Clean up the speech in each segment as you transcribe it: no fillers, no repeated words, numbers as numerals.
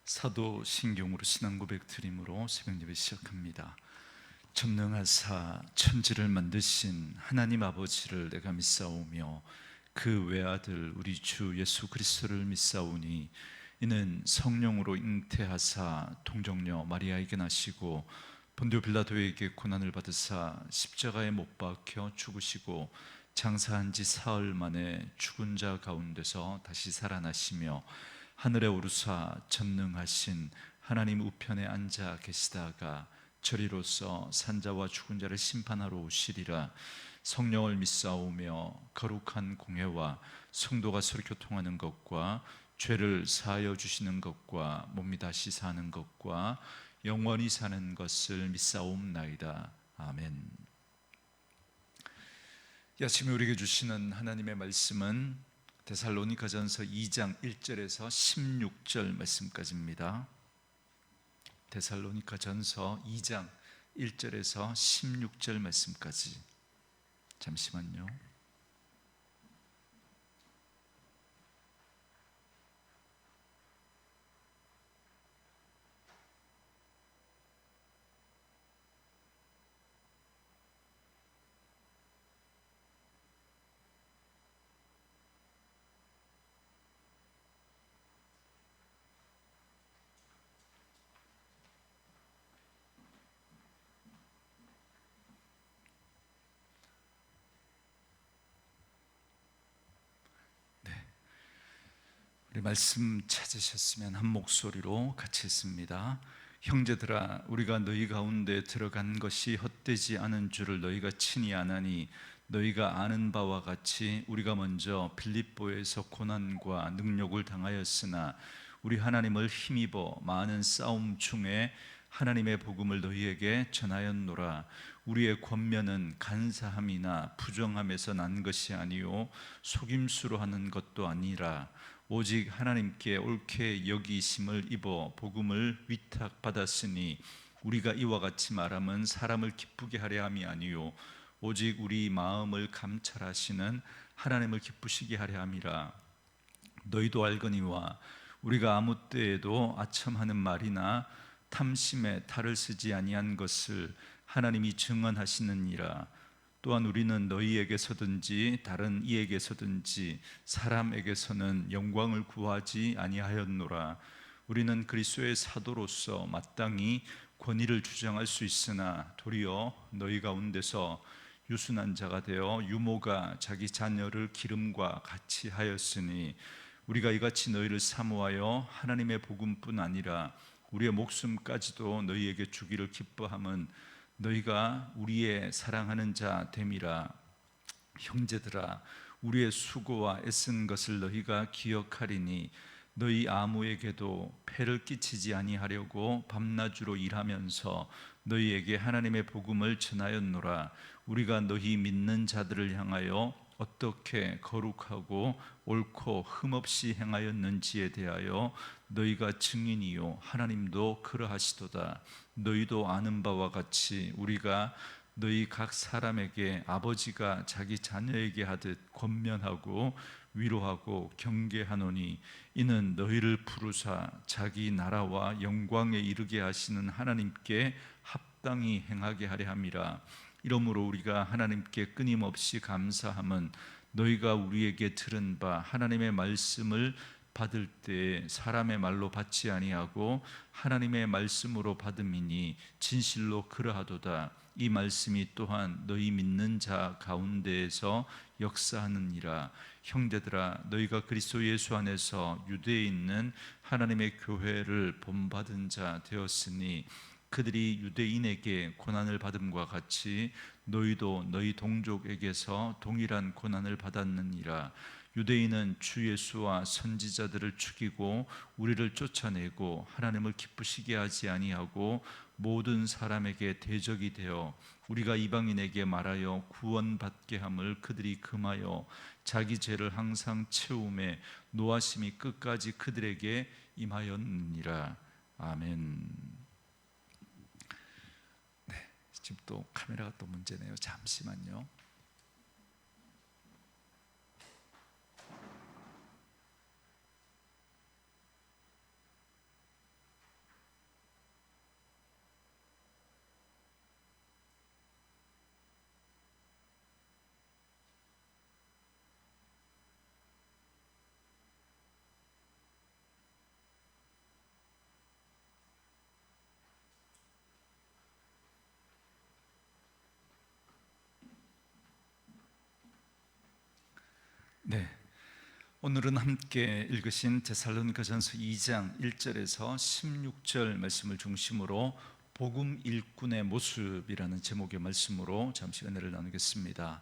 사도 신경으로 신앙 고백 드림으로 새벽 예배 시작합니다. 전능하사 천지를 만드신 하나님 아버지를 내가 믿사오며 그 외아들 우리 주 예수 그리스도를 믿사오니 이는 성령으로 잉태하사 동정녀 마리아에게 나시고 본디오 빌라도에게 고난을 받으사 십자가에 못 박혀 죽으시고 장사한 지 사흘 만에 죽은 자 가운데서 다시 살아나시며 하늘에 오르사 전능하신 하나님 우편에 앉아 계시다가 저리로서 산자와 죽은 자를 심판하러 오시리라. 성령을 믿사오며 거룩한 공회와 성도가 서로 교통하는 것과 죄를 사하여 주시는 것과 몸이 다시 사는 것과 영원히 사는 것을 믿사옵나이다. 아멘. 이 아침에 우리에게 주시는 하나님의 말씀은 데살로니가전서 2장 1절에서 16절 말씀까지입니다. 데살로니가전서 2장 1절에서 16절 말씀까지. 잠시만요. 우리 말씀 찾으셨으면 한 목소리로 같이 읽습니다. 형제들아, 우리가 너희 가운데 들어간 것이 헛되지 않은 줄을 너희가 친히 아나니 너희가 아는 바와 같이 우리가 먼저 빌립보에서 고난과 능욕을 당하였으나 우리 하나님을 힘입어 많은 싸움 중에 하나님의 복음을 너희에게 전하였노라. 우리의 권면은 간사함이나 부정함에서 난 것이 아니요 속임수로 하는 것도 아니라 오직 하나님께 옳게 여기심을 입어 복음을 위탁받았으니 우리가 이와 같이 말함은 사람을 기쁘게 하려 함이 아니요 오직 우리 마음을 감찰하시는 하나님을 기쁘시게 하려 함이라. 너희도 알거니와 우리가 아무 때에도 아첨하는 말이나 탐심에 탈을 쓰지 아니한 것을 하나님이 증언하시느니라. 또한 우리는 너희에게서든지 다른 이에게서든지 사람에게서는 영광을 구하지 아니하였노라. 우리는 그리스도의 사도로서 마땅히 권위를 주장할 수 있으나 도리어 너희 가운데서 유순한 자가 되어 유모가 자기 자녀를 기름과 같이 하였으니 우리가 이같이 너희를 사모하여 하나님의 복음뿐 아니라 우리의 목숨까지도 너희에게 주기를 기뻐함은 너희가 우리의 사랑하는 자 됨이라. 형제들아, 우리의 수고와 애쓴 것을 너희가 기억하리니 너희 아무에게도 폐를 끼치지 아니하려고 밤낮으로 일하면서 너희에게 하나님의 복음을 전하였노라. 우리가 너희 믿는 자들을 향하여 어떻게 거룩하고 옳고 흠없이 행하였는지에 대하여 너희가 증인이요 하나님도 그러하시도다. 너희도 아는 바와 같이 우리가 너희 각 사람에게 아버지가 자기 자녀에게 하듯 권면하고 위로하고 경계하노니 이는 너희를 부르사 자기 나라와 영광에 이르게 하시는 하나님께 합당히 행하게 하려 함이라. 이러므로 우리가 하나님께 끊임없이 감사함은 너희가 우리에게 들은 바 하나님의 말씀을 받을 때 사람의 말로 받지 아니하고 하나님의 말씀으로 받음이니 진실로 그러하도다. 이 말씀이 또한 너희 믿는 자 가운데에서 역사하느니라. 형제들아, 너희가 그리스도 예수 안에서 유대에 있는 하나님의 교회를 본받은 자 되었으니 그들이 유대인에게 고난을 받음과 같이 너희도 너희 동족에게서 동일한 고난을 받았느니라. 유대인은 주 예수와 선지자들을 죽이고 우리를 쫓아내고 하나님을 기쁘시게 하지 아니하고 모든 사람에게 대적이 되어 우리가 이방인에게 말하여 구원받게 함을 그들이 금하여 자기 죄를 항상 채우매 노하심이 끝까지 그들에게 임하였느니라. 아멘. 네, 지금 또 카메라가 또 문제네요. 잠시만요. 네, 오늘은 함께 읽으신 데살로니가전서 2장 1절에서 16절 말씀을 중심으로 복음 일꾼의 모습이라는 제목의 말씀으로 잠시 은혜를 나누겠습니다.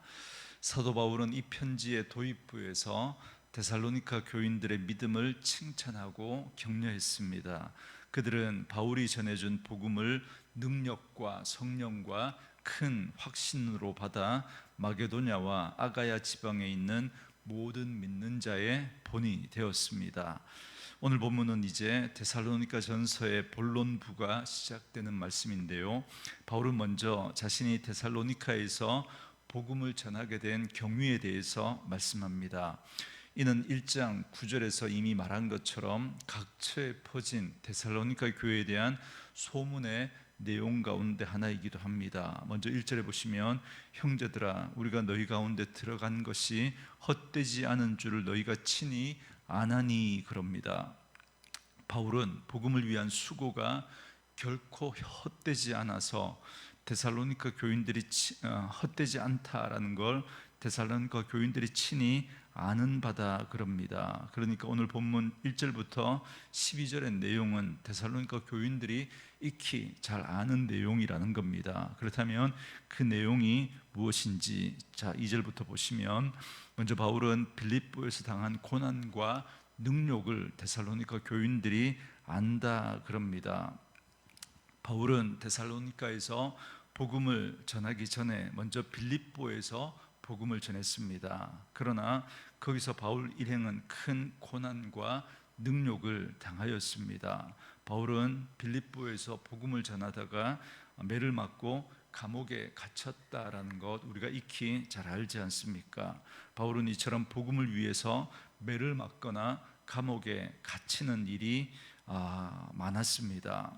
사도 바울은 이 편지의 도입부에서 데살로니가 교인들의 믿음을 칭찬하고 격려했습니다. 그들은 바울이 전해준 복음을 능력과 성령과 큰 확신으로 받아 마게도냐와 아가야 지방에 있는 모든 믿는 자의 본이 되었습니다. 오늘 본문은 이제 데살로니가 전서의 본론부가 시작되는 말씀인데요, 바울은 먼저 자신이 데살로니카에서 복음을 전하게 된 경위에 대해서 말씀합니다. 이는 1장 9절에서 이미 말한 것처럼 각처에 퍼진 데살로니가 교회에 대한 소문의 내용 가운데 하나이기도 합니다. 먼저 1절에 보시면, 형제들아, 우리가 너희 가운데 들어간 것이 헛되지 않은 줄을 너희가 친히 아나니, 그럽니다. 바울은 복음을 위한 수고가 결코 헛되지 않아서 데살로니가 교인들이 헛되지 않다라는 걸 데살로니가 교인들이 친히 아는 바다, 그럽니다. 그러니까 오늘 본문 1절부터 12절의 내용은 데살로니가 교인들이 익히 잘 아는 내용이라는 겁니다. 그렇다면 그 내용이 무엇인지, 자 2절부터 보시면, 먼저 바울은 빌립보에서 당한 고난과 능욕을 데살로니가 교인들이 안다, 그럽니다. 바울은 데살로니가에서 복음을 전하기 전에 먼저 빌립보에서 복음을 전했습니다. 그러나 거기서 바울 일행은 큰 고난과 능욕을 당하였습니다. 바울은 빌립보에서 복음을 전하다가 매를 맞고 감옥에 갇혔다라는 것 우리가 익히 잘 알지 않습니까? 바울은 이처럼 복음을 위해서 매를 맞거나 감옥에 갇히는 일이 많았습니다.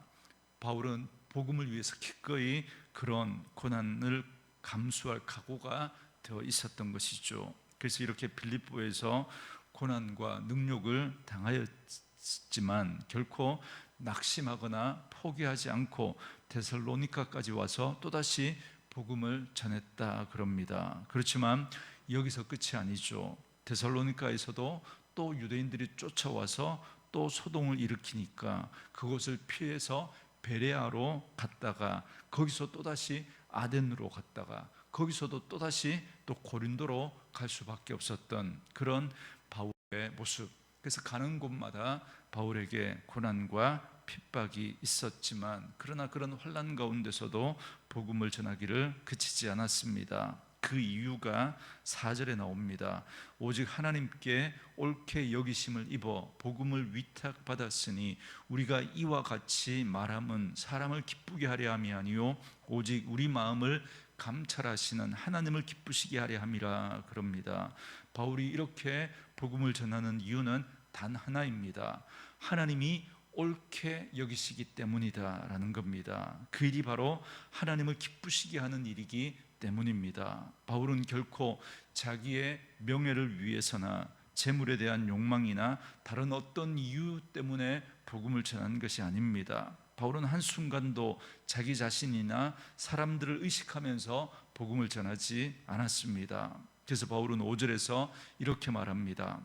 바울은 복음을 위해서 기꺼이 그런 고난을 감수할 각오가 되어 있었던 것이죠. 그래서 이렇게 빌립보에서 고난과 능욕을 당하였지만 결코 낙심하거나 포기하지 않고 데살로니가까지 와서 또다시 복음을 전했다, 그럽니다. 그렇지만 여기서 끝이 아니죠. 데살로니가에서도 또 유대인들이 쫓아와서 또 소동을 일으키니까 그곳을 피해서 베레아로 갔다가 거기서 또다시 아덴으로 갔다가 거기서도 또다시 또 고린도로 갈 수밖에 없었던 그런 바울의 모습. 그래서 가는 곳마다 바울에게 고난과 핍박이 있었지만 그러나 그런 환난 가운데서도 복음을 전하기를 그치지 않았습니다. 그 이유가 4절에 나옵니다. 오직 하나님께 옳게 여기심을 입어 복음을 위탁받았으니 우리가 이와 같이 말함은 사람을 기쁘게 하려 함이 아니요 오직 우리 마음을 감찰하시는 하나님을 기쁘시게 하려 함이라, 그럽니다. 바울이 이렇게 복음을 전하는 이유는 단 하나입니다. 하나님이 옳게 여기시기 때문이다라는 겁니다. 그 일이 바로 하나님을 기쁘시게 하는 일이기 때문입니다. 바울은 결코 자기의 명예를 위해서나 재물에 대한 욕망이나 다른 어떤 이유 때문에 복음을 전한 것이 아닙니다. 바울은 한순간도 자기 자신이나 사람들을 의식하면서 복음을 전하지 않았습니다. 그래서 바울은 5절에서 이렇게 말합니다.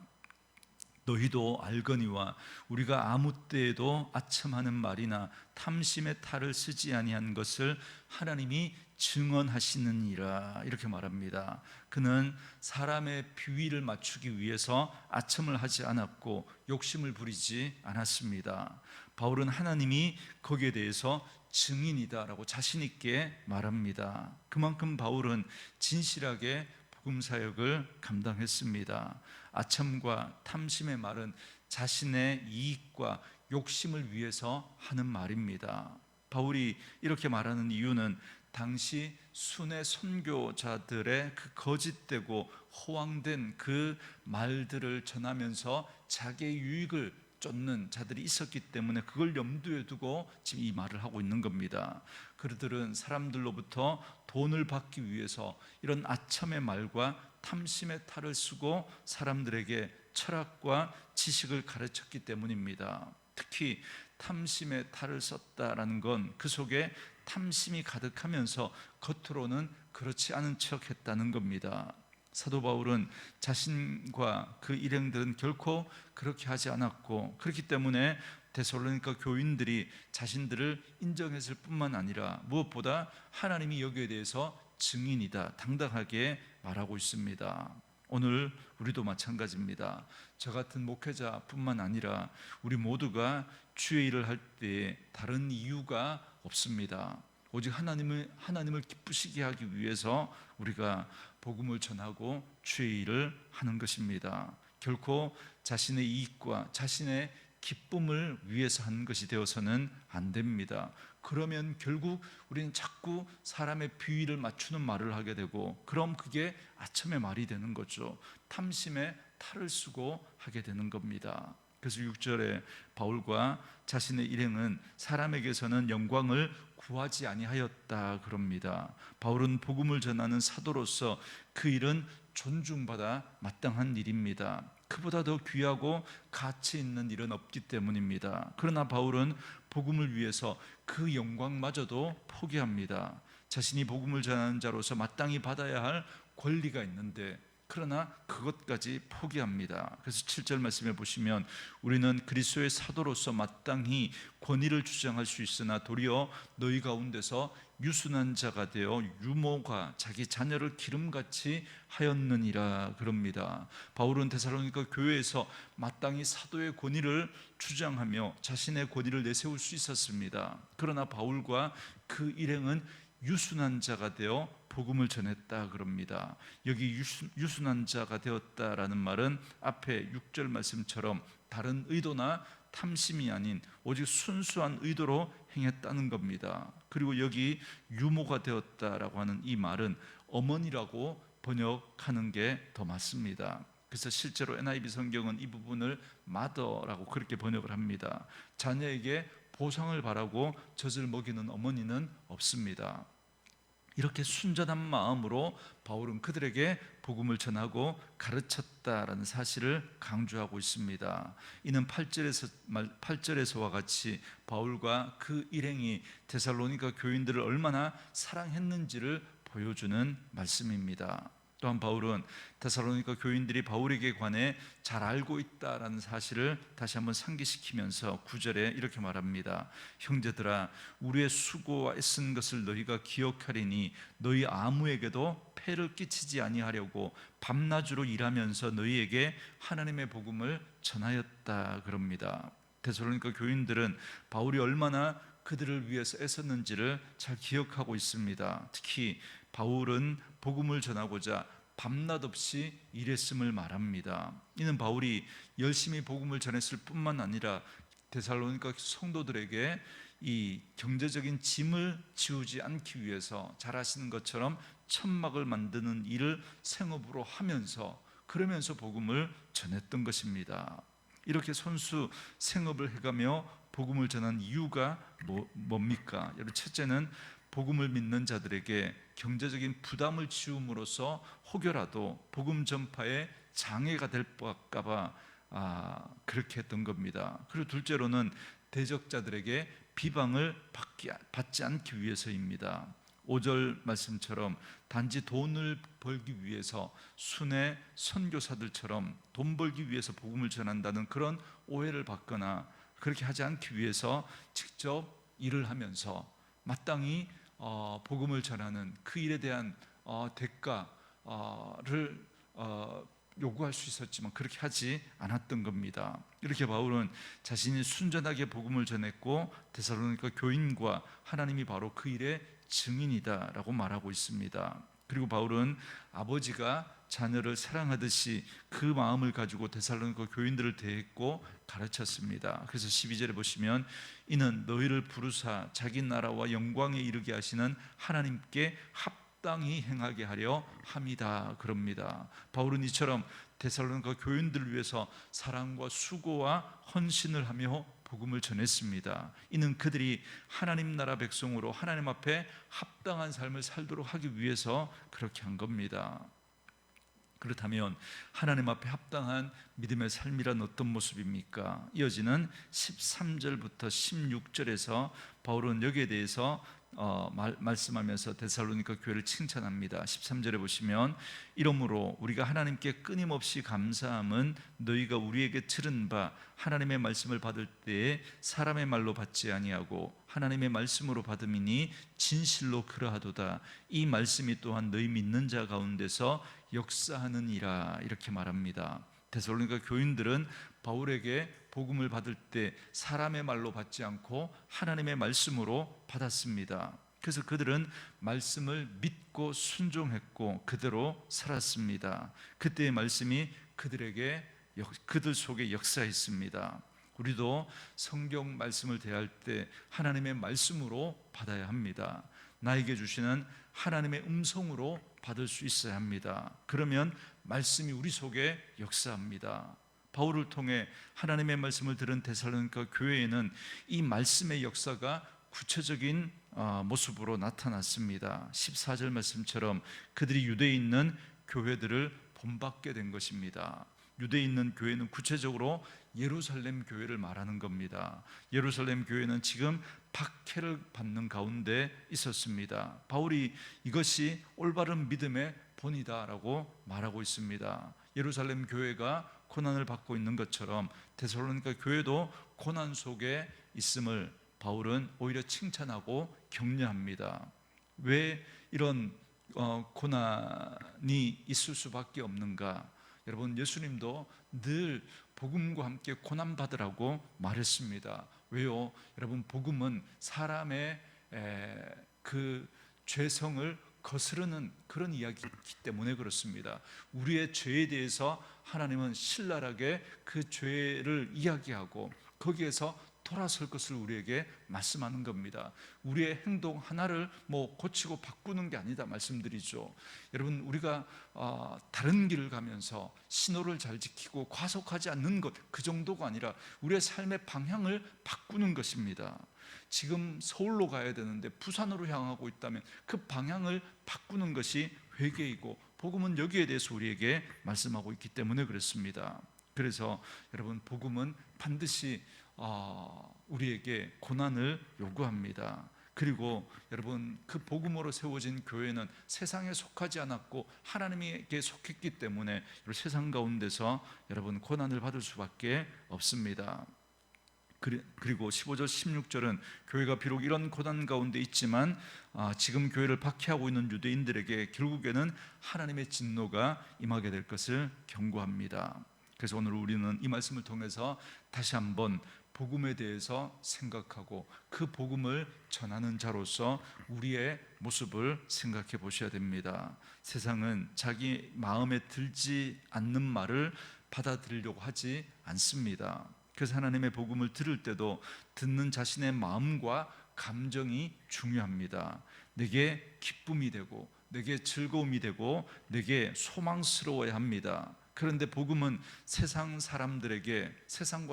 너희도 알거니와 우리가 아무 때에도 아첨하는 말이나 탐심의 탈을 쓰지 아니한 것을 하나님이 증언하시느니라, 이렇게 말합니다. 그는 사람의 비위를 맞추기 위해서 아첨을 하지 않았고 욕심을 부리지 않았습니다. 바울은 하나님이 거기에 대해서 증인이다라고 자신 있게 말합니다. 그만큼 바울은 진실하게 복음 사역을 감당했습니다. 아첨과 탐심의 말은 자신의 이익과 욕심을 위해서 하는 말입니다. 바울이 이렇게 말하는 이유는 당시 순회 선교자들의 그 거짓되고 허황된 그 말들을 전하면서 자기의 유익을 쫓는 자들이 있었기 때문에 그걸 염두에 두고 지금 이 말을 하고 있는 겁니다. 그들은 사람들로부터 돈을 받기 위해서 이런 아첨의 말과 탐심의 탈을 쓰고 사람들에게 철학과 지식을 가르쳤기 때문입니다. 특히 탐심의 탈을 썼다라는 건 그 속에 탐심이 가득하면서 겉으로는 그렇지 않은 척 했다는 겁니다. 사도 바울은 자신과 그 일행들은 결코 그렇게 하지 않았고, 그렇기 때문에 데살로니가 교인들이 자신들을 인정했을 뿐만 아니라 무엇보다 하나님이 여기에 대해서 증인이다 당당하게 말하고 있습니다. 오늘 우리도 마찬가지입니다. 저 같은 목회자뿐만 아니라 우리 모두가 주의 일을 할 때 다른 이유가 없습니다. 오직 하나님을 기쁘시게 하기 위해서 우리가 복음을 전하고 주의 일을 하는 것입니다. 결코 자신의 이익과 자신의 기쁨을 위해서 하는 것이 되어서는 안 됩니다. 그러면 결국 우리는 자꾸 사람의 비위를 맞추는 말을 하게 되고, 그럼 그게 아첨의 말이 되는 거죠. 탐심에 탈을 쓰고 하게 되는 겁니다. 그래서 6절에 바울과 자신의 일행은 사람에게서는 영광을 구하지 아니하였다 그럽니다. 바울은 복음을 전하는 사도로서 그 일은 존중받아 마땅한 일입니다. 그보다 더 귀하고 가치 있는 일은 없기 때문입니다. 그러나 바울은 복음을 위해서 그 영광마저도 포기합니다. 자신이 복음을 전하는 자로서 마땅히 받아야 할 권리가 있는데, 그러나 그것까지 포기합니다. 그래서 7절 말씀해 보시면, 우리는 그리스도의 사도로서 마땅히 권위를 주장할 수 있으나 도리어 너희 가운데서 유순한 자가 되어 유모가 자기 자녀를 기름같이 하였느니라 그럽니다. 바울은 데살로니가 교회에서 마땅히 사도의 권위를 주장하며 자신의 권위를 내세울 수 있었습니다. 그러나 바울과 그 일행은 유순한 자가 되어 복음을 전했다 그럽니다. 여기 유순한 자가 되었다라는 말은 앞에 6절 말씀처럼 다른 의도나 탐심이 아닌 오직 순수한 의도로 행했다는 겁니다. 그리고 여기 유모가 되었다라고 하는 이 말은 어머니라고 번역하는 게 더 맞습니다. 그래서 실제로 NIV 성경은 이 부분을 mother라고 그렇게 번역을 합니다. 자녀에게 보상을 바라고 젖을 먹이는 어머니는 없습니다. 이렇게 순전한 마음으로 바울은 그들에게 복음을 전하고 가르쳤다라는 사실을 강조하고 있습니다. 이는 8절에서와 같이 바울과 그 일행이 데살로니가 교인들을 얼마나 사랑했는지를 보여주는 말씀입니다. 또한 바울은 데살로니가 교인들이 바울에게 관해 잘 알고 있다라는 사실을 다시 한번 상기시키면서 9절에 이렇게 말합니다. 형제들아, 우리의 수고와 애쓴 것을 너희가 기억하리니 너희 아무에게도 폐를 끼치지 아니하려고 밤낮으로 일하면서 너희에게 하나님의 복음을 전하였다 그럽니다. 데살로니가 교인들은 바울이 얼마나 그들을 위해서 애썼는지를 잘 기억하고 있습니다. 특히 바울은 복음을 전하고자 밤낮 없이 일했음을 말합니다. 이는 바울이 열심히 복음을 전했을 뿐만 아니라 데살로니가 성도들에게 이 경제적인 짐을 지우지 않기 위해서 잘 아시는 것처럼 천막을 만드는 일을 생업으로 하면서, 그러면서 복음을 전했던 것입니다. 이렇게 손수 생업을 해가며 복음을 전한 이유가 뭡니까? 여러분, 첫째는 복음을 믿는 자들에게 경제적인 부담을 지움으로써 혹여라도 복음 전파에 장애가 될까 봐 그렇게 했던 겁니다. 그리고 둘째로는 대적자들에게 비방을 받지 않기 위해서입니다. 5절 말씀처럼 단지 돈을 벌기 위해서 순회 선교사들처럼 돈 벌기 위해서 복음을 전한다는 그런 오해를 받거나 그렇게 하지 않기 위해서 직접 일을 하면서 마땅히 복음을 전하는 그 일에 대한 대가를 요구할 수 있었지만 그렇게 하지 않았던 겁니다. 이렇게 바울은 자신이 순전하게 복음을 전했고 데살로니가 교인과 하나님이 바로 그 일의 증인이다라고 말하고 있습니다. 그리고 바울은 아버지가 자녀를 사랑하듯이 그 마음을 가지고 데살로니가 교인들을 대했고 가르쳤습니다. 그래서 12절에 보시면, 이는 너희를 부르사 자기 나라와 영광에 이르게 하시는 하나님께 합당히 행하게 하려 함이다 그럽니다. 바울은 이처럼 데살로니가 교인들을 위해서 사랑과 수고와 헌신을 하며 복음을 전했습니다. 이는 그들이 하나님 나라 백성으로 하나님 앞에 합당한 삶을 살도록 하기 위해서 그렇게 한 겁니다. 그렇다면 하나님 앞에 합당한 믿음의 삶이란 어떤 모습입니까? 이어지는 13절부터 16절에서 바울은 여기에 대해서 말씀하면서 데살로니가 교회를 칭찬합니다. 13절에 보시면 이러므로 우리가 하나님께 끊임없이 감사함은 너희가 우리에게 들은 바 하나님의 말씀을 받을 때에 사람의 말로 받지 아니하고 하나님의 말씀으로 받음이니 진실로 그러하도다. 이 말씀이 또한 너희 믿는 자 가운데서 역사하느니라. 이렇게 말합니다. 데살로니가 교인들은 바울에게 복음을 받을 때 사람의 말로 받지 않고 하나님의 말씀으로 받았습니다. 그래서 그들은 말씀을 믿고 순종했고 그대로 살았습니다. 그때의 말씀이 그들 속에 역사했습니다. 우리도 성경 말씀을 대할 때 하나님의 말씀으로 받아야 합니다. 나에게 주시는 하나님의 음성으로 받을 수 있어야 합니다. 그러면 말씀이 우리 속에 역사합니다. 바울을 통해 하나님의 말씀을 들은 데살로니가 교회에는 이 말씀의 역사가 구체적인 모습으로 나타났습니다. 14절 말씀처럼 그들이 유대에 있는 교회들을 본받게 된 것입니다. 유대에 있는 교회는 구체적으로 예루살렘 교회를 말하는 겁니다. 예루살렘 교회는 지금 박해를 받는 가운데 있었습니다. 바울이 이것이 올바른 믿음의 본이다라고 말하고 있습니다. 예루살렘 교회가 고난을 받고 있는 것처럼 데살로니가 교회도 고난 속에 있음을 바울은 오히려 칭찬하고 격려합니다. 왜 이런 고난이 있을 수밖에 없는가? 여러분, 예수님도 늘 복음과 함께 고난 받으라고 말했습니다. 왜요? 여러분, 복음은 사람의 그 죄성을 거스르는 그런 이야기이기 때문에 그렇습니다. 우리의 죄에 대해서 하나님은 신랄하게 그 죄를 이야기하고 거기에서 돌아설 것을 우리에게 말씀하는 겁니다. 우리의 행동 하나를 고치고 바꾸는 게 아니다 말씀드리죠. 여러분, 우리가 다른 길을 가면서 신호를 잘 지키고 과속하지 않는 것, 그 정도가 아니라 우리의 삶의 방향을 바꾸는 것입니다. 지금 서울로 가야 되는데 부산으로 향하고 있다면 그 방향을 바꾸는 것이 회개이고, 복음은 여기에 대해서 우리에게 말씀하고 있기 때문에 그렇습니다. 그래서 여러분, 복음은 반드시 우리에게 고난을 요구합니다. 그리고 여러분, 그 복음으로 세워진 교회는 세상에 속하지 않았고 하나님에게 속했기 때문에 세상 가운데서 여러분 고난을 받을 수밖에 없습니다. 그리고 15절 16절은 교회가 비록 이런 고난 가운데 있지만 지금 교회를 박해하고 있는 유대인들에게 결국에는 하나님의 진노가 임하게 될 것을 경고합니다. 그래서 오늘 우리는 이 말씀을 통해서 다시 한번 복음에 대해서 생각하고 그 복음을 전하는 자로서 우리의 모습을 생각해 보셔야 됩니다. 세상은 자기 마음에 들지 않는 말을 받아들이려고 하지 않습니다. 그래서 하나님의 복음을 들을 때도 듣는 자신의 마음과 감정이 중요합니다. 내게 기쁨이 되고 내게 즐거움이 되고 내게 소망스러워야 합니다. 그런데 복음은 세상과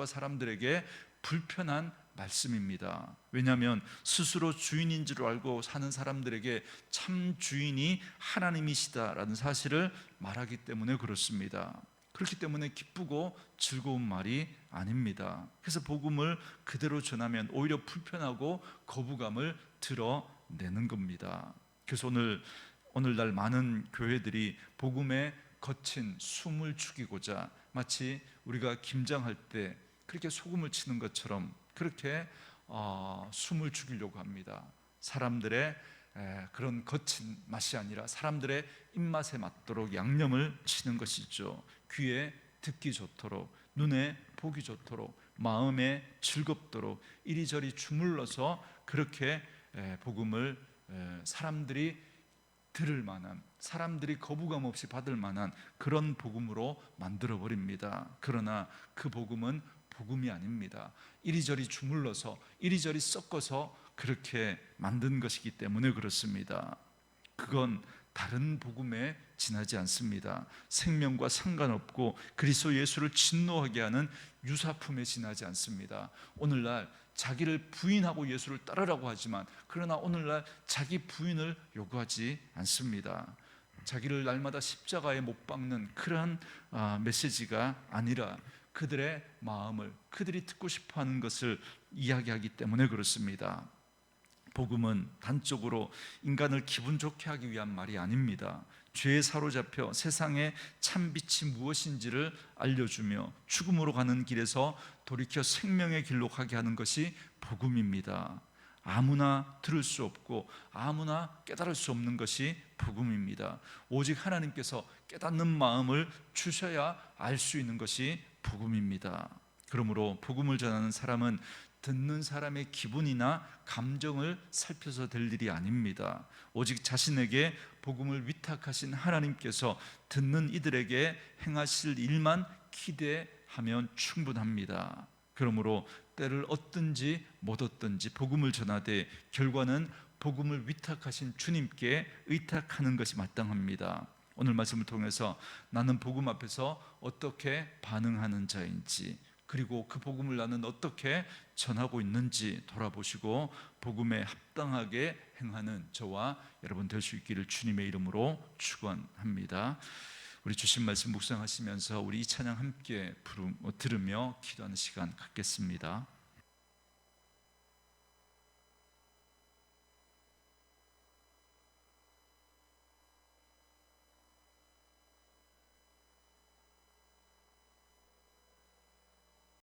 사람들에게 불편한 말씀입니다. 왜냐하면 스스로 주인인 줄 알고 사는 사람들에게 참 주인이 하나님이시다라는 사실을 말하기 때문에 그렇습니다. 그렇기 때문에 기쁘고 즐거운 말이 아닙니다. 그래서 복음을 그대로 전하면 오히려 불편하고 거부감을 드러내는 겁니다. 그래서 오늘날 많은 교회들이 복음에 거친 숨을 죽이고자 마치 우리가 김장할 때 그렇게 소금을 치는 것처럼 그렇게 숨을 죽이려고 합니다. 사람들의 그런 거친 맛이 아니라 사람들의 입맛에 맞도록 양념을 치는 것이죠. 귀에 듣기 좋도록, 눈에 보기 좋도록, 마음에 즐겁도록 이리저리 주물러서 그렇게 복음을 사람들이 들을 만한, 사람들이 거부감 없이 받을 만한 그런 복음으로 만들어 버립니다. 그러나 그 복음은 복음이 아닙니다. 이리저리 주물러서 이리저리 섞어서 그렇게 만든 것이기 때문에 그렇습니다. 그건 다른 복음에 지나지 않습니다. 생명과 상관없고 그리스도 예수를 진노하게 하는 유사품에 지나지 않습니다. 오늘날 자기를 부인하고 예수를 따르라고 하지만 그러나 오늘날 자기 부인을 요구하지 않습니다. 자기를 날마다 십자가에 못 박는 그러한 메시지가 아니라 그들의 마음을, 그들이 듣고 싶어하는 것을 이야기하기 때문에 그렇습니다. 복음은 단적으로 인간을 기분 좋게 하기 위한 말이 아닙니다. 죄에 사로잡혀 세상의 참빛이 무엇인지를 알려주며 죽음으로 가는 길에서 돌이켜 생명의 길로 가게 하는 것이 복음입니다. 아무나 들을 수 없고 아무나 깨달을 수 없는 것이 복음입니다. 오직 하나님께서 깨닫는 마음을 주셔야 알 수 있는 것이 복음입니다. 그러므로 복음을 전하는 사람은 듣는 사람의 기분이나 감정을 살펴서 될 일이 아닙니다. 오직 자신에게 복음을 위탁하신 하나님께서 듣는 이들에게 행하실 일만 기대하면 충분합니다. 그러므로 때를 얻든지 못 얻든지 복음을 전하되 결과는 복음을 위탁하신 주님께 의탁하는 것이 마땅합니다. 오늘 말씀을 통해서 나는 복음 앞에서 어떻게 반응하는 자인지, 그리고 그 복음을 나는 어떻게 전하고 있는지 돌아보시고 복음에 합당하게 행하는 저와 여러분 될 수 있기를 주님의 이름으로 축원합니다. 우리 주신 말씀 묵상하시면서 우리 이 찬양 함께 들으며 기도하는 시간 갖겠습니다.